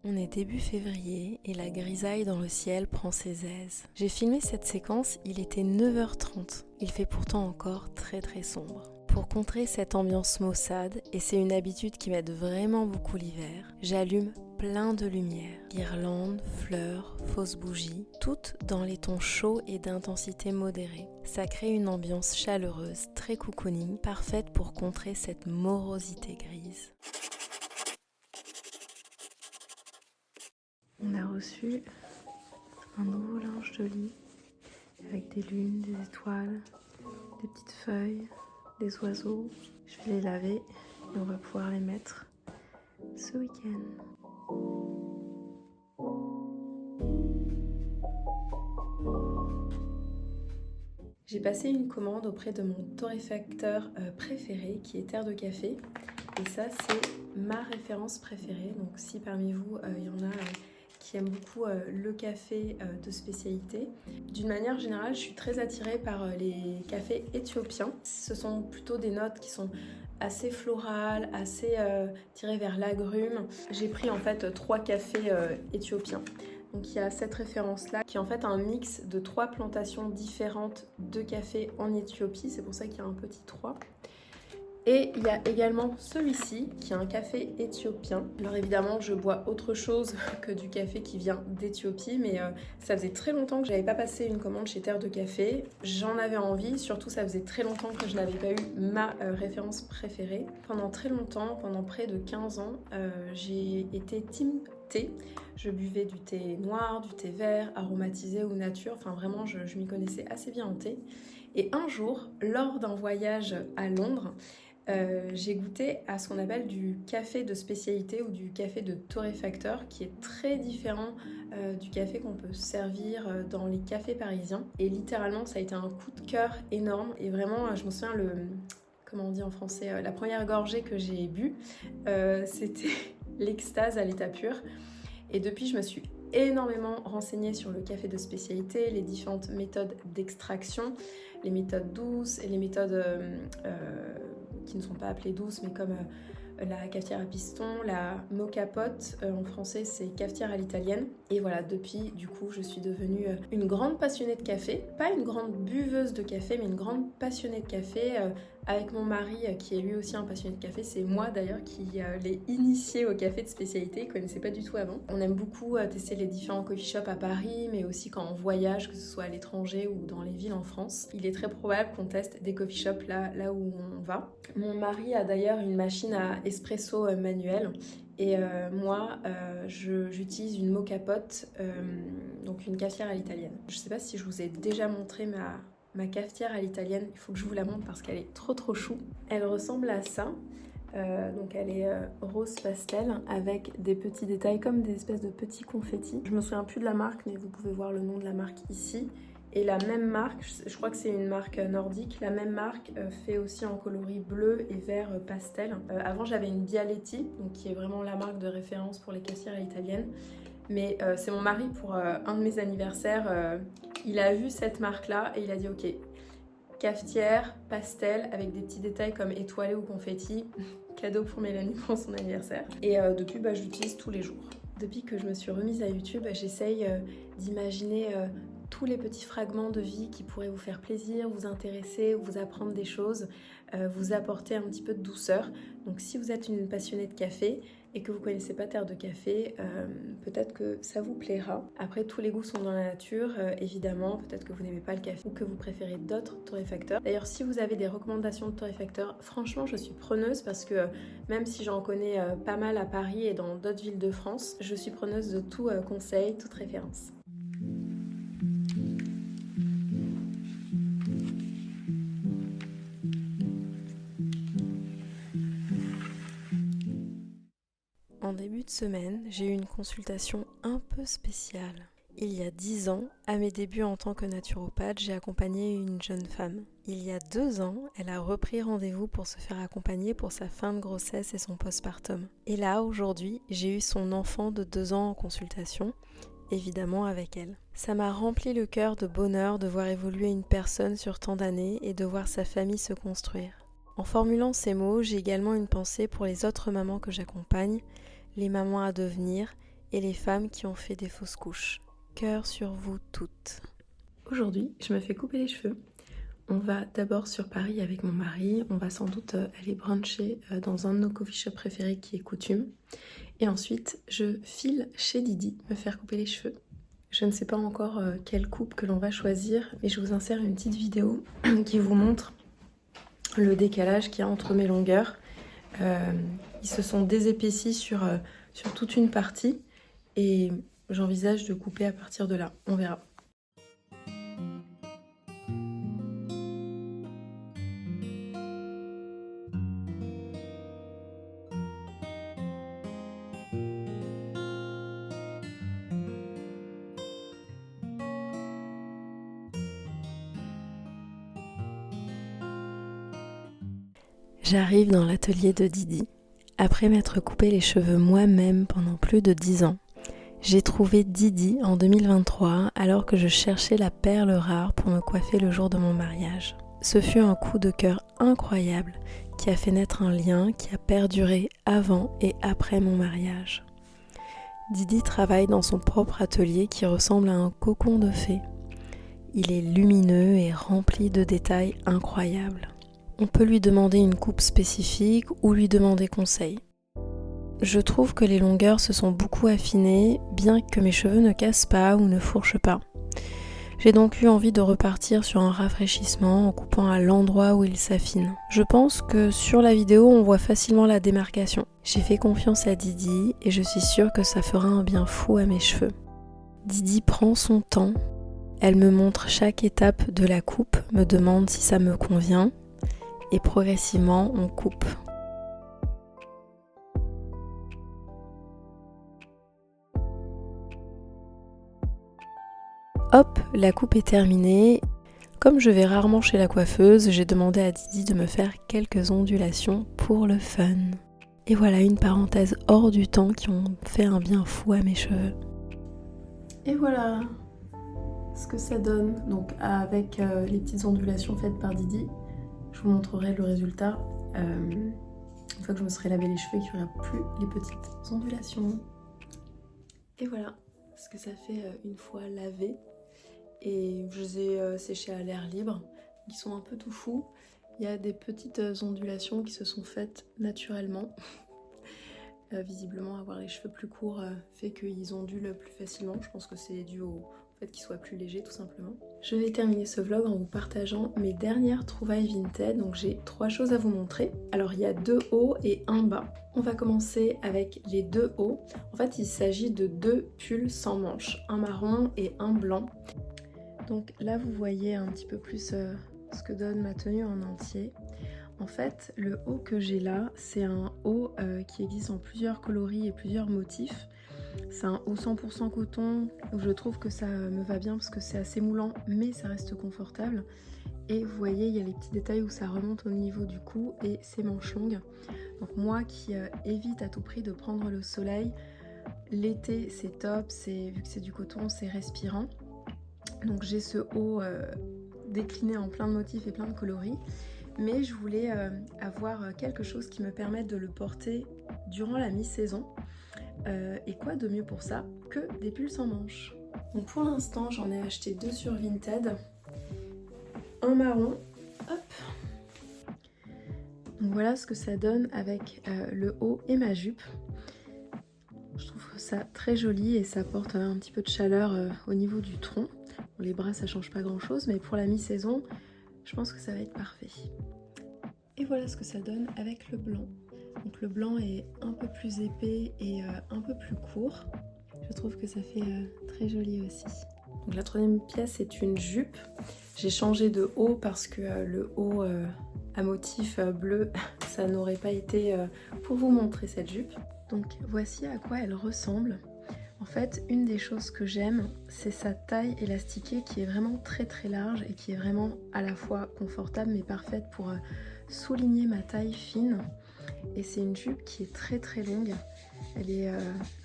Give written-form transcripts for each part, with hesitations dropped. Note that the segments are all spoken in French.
On est début février et la grisaille dans le ciel prend ses aises. J'ai filmé cette séquence, il était 9h30. Il fait pourtant encore très très sombre. Pour contrer cette ambiance maussade, et c'est une habitude qui m'aide vraiment beaucoup l'hiver, j'allume plein de lumière. Guirlandes, fleurs, fausses bougies, toutes dans les tons chauds et d'intensité modérée. Ça crée une ambiance chaleureuse, très cocooning, parfaite pour contrer cette morosité grise. On a reçu un nouveau linge de lit avec des lunes, des étoiles, des petites feuilles, des oiseaux. Je vais les laver et on va pouvoir les mettre ce week-end. J'ai passé une commande auprès de mon torréfacteur préféré qui est Terre de Café. Et ça, c'est ma référence préférée. Donc si parmi vous, il y en a qui aiment beaucoup le café de spécialité. D'une manière générale, je suis très attirée par les cafés éthiopiens. Ce sont plutôt des notes qui sont assez florales, assez tirées vers l'agrume. J'ai pris en fait 3 cafés éthiopiens. Donc il y a cette référence-là qui est en fait un mix de 3 plantations différentes de café en Éthiopie. C'est pour ça qu'il y a un petit 3. Et il y a également celui-ci qui est un café éthiopien. Alors évidemment je bois autre chose que du café qui vient d'Éthiopie, mais ça faisait très longtemps que j'avais pas passé une commande chez Terre de Café. J'en avais envie, surtout ça faisait très longtemps que je n'avais pas eu ma référence préférée. Pendant très longtemps, pendant près de 15 ans, j'ai été team thé. Je buvais du thé noir, du thé vert, aromatisé ou nature, enfin vraiment je m'y connaissais assez bien en thé. Et un jour, lors d'un voyage à Londres, j'ai goûté à ce qu'on appelle du café de spécialité ou du café de torréfacteur qui est très différent du café qu'on peut servir dans les cafés parisiens. Et littéralement, ça a été un coup de cœur énorme. Et vraiment, je me souviens, comment on dit en français, la première gorgée que j'ai bu, c'était l'extase à l'état pur. Et depuis, je me suis énormément renseignée sur le café de spécialité, les différentes méthodes d'extraction, les méthodes douces et les méthodes qui ne sont pas appelées douces, mais comme la cafetière à piston, la moka pot, en français c'est cafetière à l'italienne. Et voilà, depuis du coup je suis devenue une grande passionnée de café, pas une grande buveuse de café, mais une grande passionnée de café, avec mon mari qui est lui aussi un passionné de café. C'est moi d'ailleurs qui l'ai initié au café de spécialité, il ne connaissait pas du tout avant. On aime beaucoup tester les différents coffee shops à Paris, mais aussi quand on voyage, que ce soit à l'étranger ou dans les villes en France. Il est très probable qu'on teste des coffee shops là où on va. Mon mari a d'ailleurs une machine à espresso manuel. Et moi, j'utilise une moka pot, donc une cafetière à l'italienne. Je ne sais pas si je vous ai déjà montré ma cafetière à l'italienne, il faut que je vous la montre parce qu'elle est trop chou. Elle ressemble à ça, donc elle est rose pastel avec des petits détails comme des espèces de petits confettis. Je me souviens plus de la marque, mais vous pouvez voir le nom de la marque ici. Et la même marque, je crois que c'est une marque nordique, la même marque fait aussi en coloris bleu et vert pastel. Avant j'avais une Bialetti, donc qui est vraiment la marque de référence pour les cafetières à l'italienne. Mais c'est mon mari pour un de mes anniversaires, il a vu cette marque-là et il a dit ok, cafetière, pastel, avec des petits détails comme étoilé ou confetti, cadeau pour Mélanie pour son anniversaire. Et depuis, je l'utilise tous les jours. Depuis que je me suis remise à YouTube, j'essaye d'imaginer tous les petits fragments de vie qui pourraient vous faire plaisir, vous intéresser, vous apprendre des choses, vous apporter un petit peu de douceur. Donc si vous êtes une passionnée de café et que vous ne connaissez pas Terre de Café, peut-être que ça vous plaira. Après, tous les goûts sont dans la nature, évidemment. Peut-être que vous n'aimez pas le café ou que vous préférez d'autres torréfacteurs. D'ailleurs, si vous avez des recommandations de torréfacteurs, franchement, je suis preneuse parce que même si j'en connais pas mal à Paris et dans d'autres villes de France, je suis preneuse de tout conseil, toute référence. En début de semaine, j'ai eu une consultation un peu spéciale. Il y a 10 ans, à mes débuts en tant que naturopathe, j'ai accompagné une jeune femme. Il y a 2 ans, elle a repris rendez-vous pour se faire accompagner pour sa fin de grossesse et son postpartum. Et là, aujourd'hui, j'ai eu son enfant de 2 ans en consultation, évidemment avec elle. Ça m'a rempli le cœur de bonheur de voir évoluer une personne sur tant d'années et de voir sa famille se construire. En formulant ces mots, j'ai également une pensée pour les autres mamans que j'accompagne, les mamans à devenir et les femmes qui ont fait des fausses couches. Cœur sur vous toutes. Aujourd'hui, je me fais couper les cheveux. On va d'abord sur Paris avec mon mari. On va sans doute aller bruncher dans un de nos coffee shops préférés qui est Coutume. Et ensuite, je file chez Didi me faire couper les cheveux. Je ne sais pas encore quelle coupe que l'on va choisir, mais je vous insère une petite vidéo qui vous montre le décalage qu'il y a entre mes longueurs. Ils se sont désépaissis sur toute une partie et j'envisage de couper à partir de là. On verra. J'arrive dans l'atelier de Didi. Après m'être coupé les cheveux moi-même pendant plus de 10 ans, j'ai trouvé Didi en 2023 alors que je cherchais la perle rare pour me coiffer le jour de mon mariage. Ce fut un coup de cœur incroyable qui a fait naître un lien qui a perduré avant et après mon mariage. Didi travaille dans son propre atelier qui ressemble à un cocon de fée. Il est lumineux et rempli de détails incroyables. On peut lui demander une coupe spécifique ou lui demander conseil. Je trouve que les longueurs se sont beaucoup affinées, bien que mes cheveux ne cassent pas ou ne fourchent pas. J'ai donc eu envie de repartir sur un rafraîchissement en coupant à l'endroit où ils s'affinent. Je pense que sur la vidéo, on voit facilement la démarcation. J'ai fait confiance à Didi et je suis sûre que ça fera un bien fou à mes cheveux. Didi prend son temps. Elle me montre chaque étape de la coupe, me demande si ça me convient. Et progressivement, on coupe. Hop, la coupe est terminée. Comme je vais rarement chez la coiffeuse, j'ai demandé à Didi de me faire quelques ondulations pour le fun. Et voilà une parenthèse hors du temps qui ont fait un bien fou à mes cheveux. Et voilà ce que ça donne, donc avec les petites ondulations faites par Didi. Je vous montrerai le résultat une fois que je me serai lavé les cheveux et qu'il n'y aura plus les petites ondulations. Et voilà ce que ça fait une fois lavé. Et je les ai séchés à l'air libre. Ils sont un peu tout fous. Il y a des petites ondulations qui se sont faites naturellement. Visiblement, avoir les cheveux plus courts fait qu'ils ondulent plus facilement. Je pense que c'est dû au fait qu'ils soient plus légers tout simplement. Je vais terminer ce vlog en vous partageant mes dernières trouvailles Vinted. Donc j'ai 3 choses à vous montrer. Alors il y a 2 hauts et un bas. On va commencer avec les 2 hauts. En fait il s'agit de 2 pulls sans manches, un marron et un blanc. Donc là vous voyez un petit peu plus ce que donne ma tenue en entier. En fait le haut que j'ai là c'est un haut qui existe en plusieurs coloris et plusieurs motifs. C'est un haut 100% coton où je trouve que ça me va bien parce que c'est assez moulant mais ça reste confortable. Et vous voyez il y a les petits détails où ça remonte au niveau du cou et ses manches longues. Donc moi qui évite à tout prix de prendre le soleil, l'été c'est top, vu que c'est du coton c'est respirant. Donc j'ai ce haut décliné en plein de motifs et plein de coloris. Mais je voulais avoir quelque chose qui me permette de le porter durant la mi-saison. Et quoi de mieux pour ça que des pulls sans manches. Donc pour l'instant j'en ai acheté 2 sur Vinted. Un marron, hop. Donc voilà ce que ça donne avec le haut et ma jupe. Je trouve ça très joli et ça apporte un petit peu de chaleur au niveau du tronc. Bon, les bras ça change pas grand chose mais pour la mi-saison je pense que ça va être parfait. Et voilà ce que ça donne avec le blanc. Donc le blanc est un peu plus épais et un peu plus court. Je trouve que ça fait très joli aussi. Donc la troisième pièce est une jupe. J'ai changé de haut parce que le haut à motif bleu, ça n'aurait pas été pour vous montrer cette jupe. Donc voici à quoi elle ressemble. En fait, une des choses que j'aime, c'est sa taille élastiquée qui est vraiment très très large et qui est vraiment à la fois confortable mais parfaite pour souligner ma taille fine. Et c'est une jupe qui est très très longue. Elle est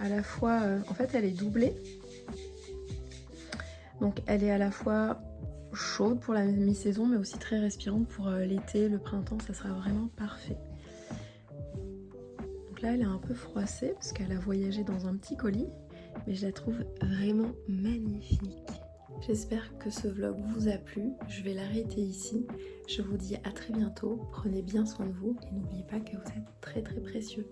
à la fois... en fait, elle est doublée. Donc elle est à la fois chaude pour la mi-saison mais aussi très respirante pour l'été, le printemps, ça sera vraiment parfait. Donc là, elle est un peu froissée parce qu'elle a voyagé dans un petit colis. mais je la trouve vraiment magnifique. J'espère que ce vlog vous a plu, je vais l'arrêter ici. Je vous dis à très bientôt, prenez bien soin de vous et n'oubliez pas que vous êtes très très précieux.